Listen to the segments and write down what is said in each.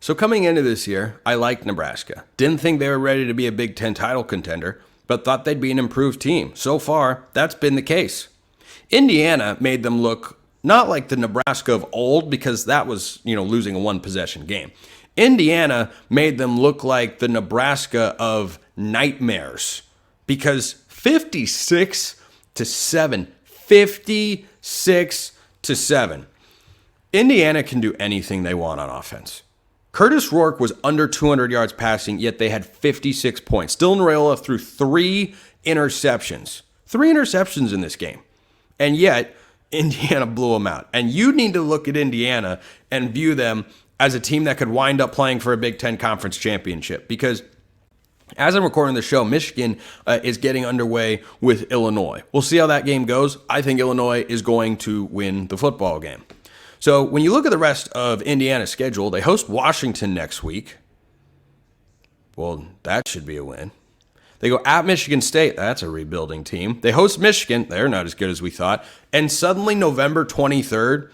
So coming into this year, I liked Nebraska. Didn't think they were ready to be a Big Ten title contender, but thought they'd be an improved team. So far, that's been the case. Indiana made them look not like the Nebraska of old, because that was, losing a one-possession game. Indiana made them look like the Nebraska of nightmares, because 56-7. 56-7. Indiana can do anything they want on offense. Curtis Rourke was under 200 yards passing, yet they had 56 points. Dylan Raiola threw 3 interceptions. 3 interceptions in this game. And yet, Indiana blew them out. And you need to look at Indiana and view them as a team that could wind up playing for a Big Ten Conference championship. Because as I'm recording the show, Michigan is getting underway with Illinois. We'll see how that game goes. I think Illinois is going to win the football game. So when you look at the rest of Indiana's schedule, they host Washington next week. Well, that should be a win. They go at Michigan State. That's a rebuilding team. They host Michigan. They're not as good as we thought. And suddenly November 23rd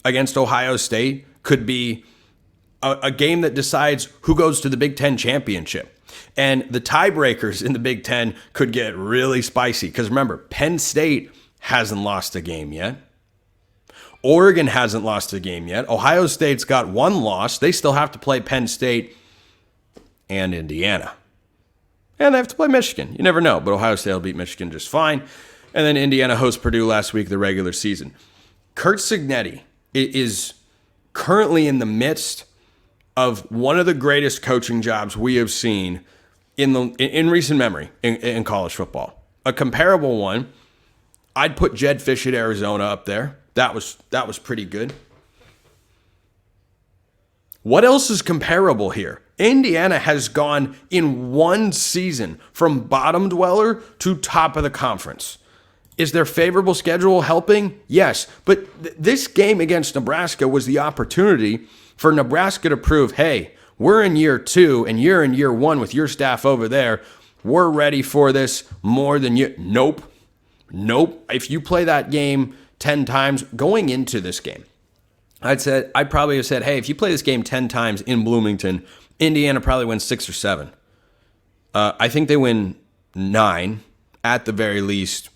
against Ohio State could be a game that decides who goes to the Big Ten championship. And the tiebreakers in the Big Ten could get really spicy. Because remember, Penn State hasn't lost a game yet. Oregon hasn't lost a game yet. Ohio State's got 1 loss. They still have to play Penn State and Indiana. And they have to play Michigan. You never know, but Ohio State will beat Michigan just fine. And then Indiana hosts Purdue last week, the regular season. Curt Cignetti is currently in the midst of one of the greatest coaching jobs we have seen in recent memory in college football. A comparable one, I'd put Jed Fish at Arizona up there. That was pretty good. What else is comparable here? Indiana has gone in one season from bottom dweller to top of the conference. Is their favorable schedule helping? Yes. But this game against Nebraska was the opportunity for Nebraska to prove, hey, we're in year 2 and you're in year 1 with your staff over there. We're ready for this more than you. Nope. If you play that game 10 times going into this game, I'd probably have said, hey, if you play this game 10 times in Bloomington, Indiana probably wins 6 or 7. I think they win 9 at the very least,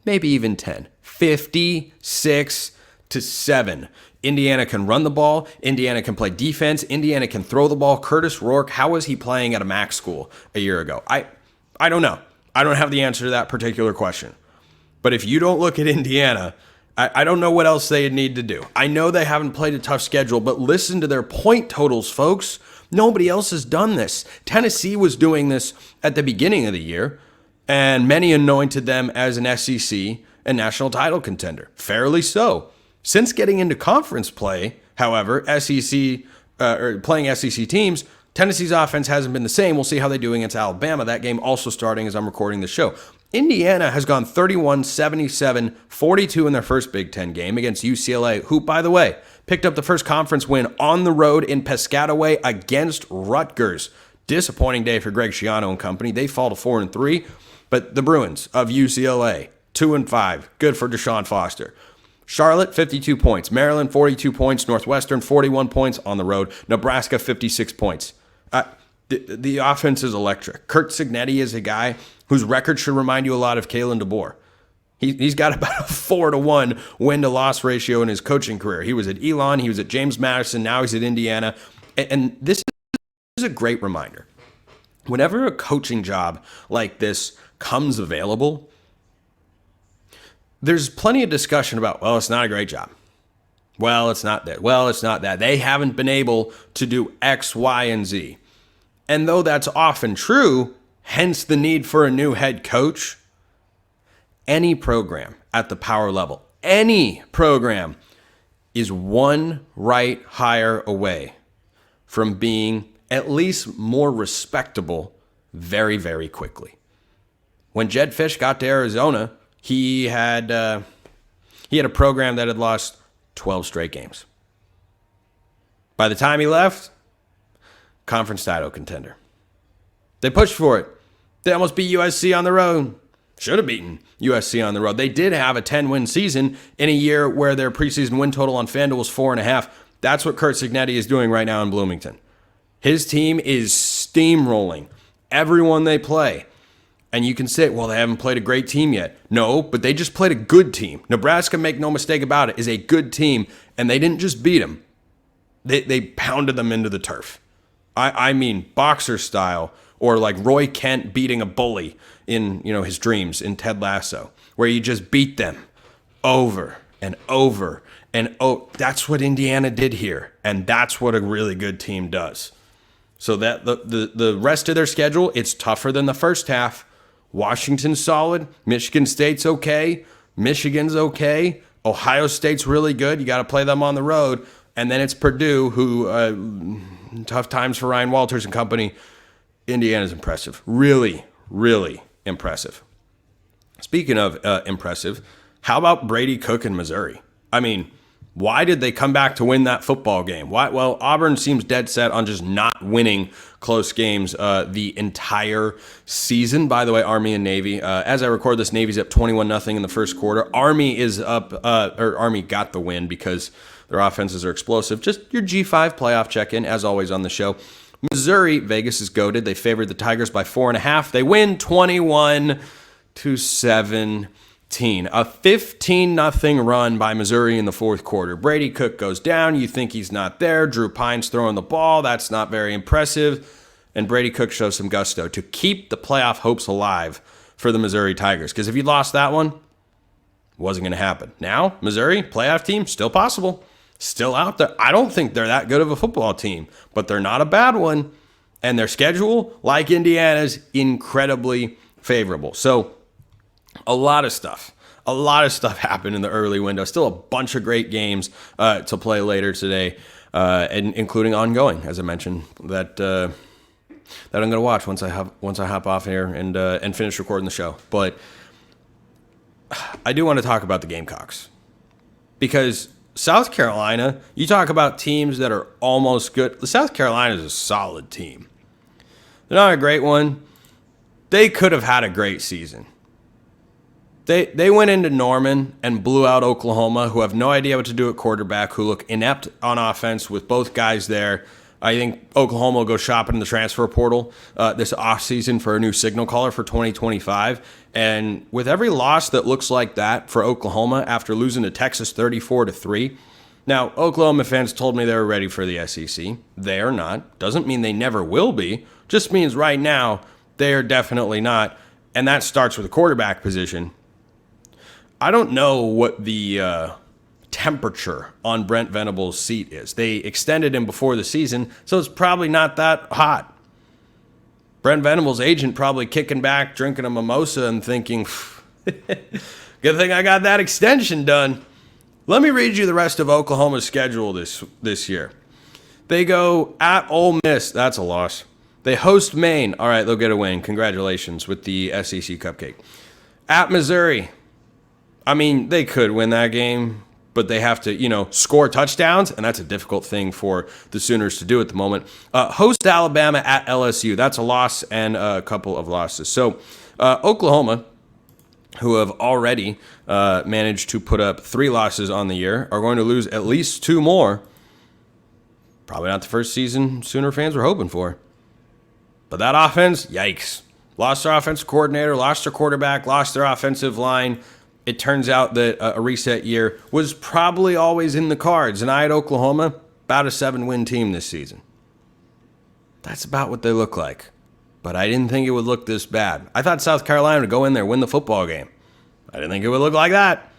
maybe even 10. 56-7. Indiana can run the ball. Indiana can play defense. Indiana can throw the ball. Curtis Rourke, how was he playing at a MAC school a year ago? I don't know. I don't have the answer to that particular question. But if you don't look at Indiana, I don't know what else they need to do. I know they haven't played a tough schedule, but listen to their point totals, folks. Nobody else has done this. Tennessee was doing this at the beginning of the year, and many anointed them as an SEC and national title contender. Fairly so. Since getting into conference play, however, playing SEC teams, Tennessee's offense hasn't been the same. We'll see how they do against Alabama. That game also starting as I'm recording the show. Indiana has gone 31-77-42 in their first Big Ten game against UCLA, who, by the way, picked up the first conference win on the road in Piscataway against Rutgers. Disappointing day for Greg Schiano and company. They fall to 4-3, but the Bruins of UCLA, 2-5. Good for Deshaun Foster. Charlotte, 52 points. Maryland, 42 points. Northwestern, 41 points on the road. Nebraska, 56 points. The offense is electric. Curt Cignetti is a guy whose record should remind you a lot of Kalen DeBoer. He's got about a 4-1 win-to-loss ratio in his coaching career. He was at Elon, he was at James Madison, now he's at Indiana. And this is a great reminder. Whenever a coaching job like this comes available, there's plenty of discussion about, well, it's not a great job. Well, it's not that. Well, it's not that. They haven't been able to do X, Y, and Z. And though that's often true, hence the need for a new head coach, any program at the power level, any program is one right hire away from being at least more respectable very, very quickly. When Jed Fish got to Arizona, he had a program that had lost 12 straight games. By the time he left, conference title contender. They pushed for it. They almost beat USC on the road. Should have beaten USC on the road. They did have a 10-win season in a year where their preseason win total on FanDuel was 4.5. That's what Curt Cignetti is doing right now in Bloomington. His team is steamrolling everyone they play. And you can say, well, they haven't played a great team yet. No, but they just played a good team. Nebraska, make no mistake about it, is a good team, and they didn't just beat them. They pounded them into the turf. I mean boxer style, or like Roy Kent beating a bully in his dreams in Ted Lasso, where you just beat them over and over and that's what Indiana did here, and that's what a really good team does. So that the rest of their schedule, it's tougher than the first half. Washington's solid. Michigan State's okay. Michigan's okay. Ohio State's really good. You got to play them on the road. And then it's Purdue, who, tough times for Ryan Walters and company. Indiana's impressive. Really, really impressive. Speaking of impressive, how about Brady Cook in Missouri? I mean, why did they come back to win that football game? Why? Well, Auburn seems dead set on just not winning close games the entire season. By the way, Army and Navy. As I record this, Navy's up 21-0 in the first quarter. Army is up, Army got the win because their offenses are explosive. Just your G5 playoff check-in, as always on the show. Missouri, Vegas is goated. They favored the Tigers by 4.5. They win 21-17. A 15-0 run by Missouri in the fourth quarter. Brady Cook goes down. You think he's not there. Drew Pine's throwing the ball. That's not very impressive. And Brady Cook shows some gusto to keep the playoff hopes alive for the Missouri Tigers. Because if you lost that one, it wasn't going to happen. Now, Missouri, playoff team, still possible. Still out there. I don't think they're that good of a football team, but they're not a bad one. And their schedule, like Indiana's, incredibly favorable. So, a lot of stuff happened in the early window. Still a bunch of great games to play later today, and including ongoing, as I mentioned, that I'm going to watch once I hop off here and finish recording the show. But I do want to talk about the Gamecocks, because South Carolina, you talk about teams that are almost good. South Carolina is a solid team. They're not a great one. They could have had a great season. They went into Norman and blew out Oklahoma, who have no idea what to do at quarterback, who look inept on offense with both guys there. I think Oklahoma will go shopping in the transfer portal this offseason for a new signal caller for 2025. And with every loss that looks like that for Oklahoma after losing to Texas 34-3, now Oklahoma fans told me they were ready for the SEC. They are not. Doesn't mean they never will be. Just means right now they are definitely not. And that starts with the quarterback position. I don't know what the temperature on Brent Venables' seat is. They extended him before the season, so it's probably not that hot. Brent Venables' agent probably kicking back, drinking a mimosa and thinking, good thing I got that extension done. Let me read you the rest of Oklahoma's schedule this year. They go at Ole Miss. That's a loss. They host Maine. All right, they'll get a win. Congratulations with the SEC cupcake. At Missouri. I mean, they could win that game, but they have to, score touchdowns, and that's a difficult thing for the Sooners to do at the moment. Host Alabama at LSU. That's a loss and a couple of losses. So Oklahoma, who have already managed to put up 3 losses on the year, are going to lose at least 2 more. Probably not the first season Sooner fans were hoping for. But that offense, yikes. Lost their offensive coordinator, lost their quarterback, lost their offensive line. It turns out that a reset year was probably always in the cards. And I had Oklahoma, about a 7-win team this season. That's about what they look like. But I didn't think it would look this bad. I thought South Carolina would go in there, win the football game. I didn't think it would look like that.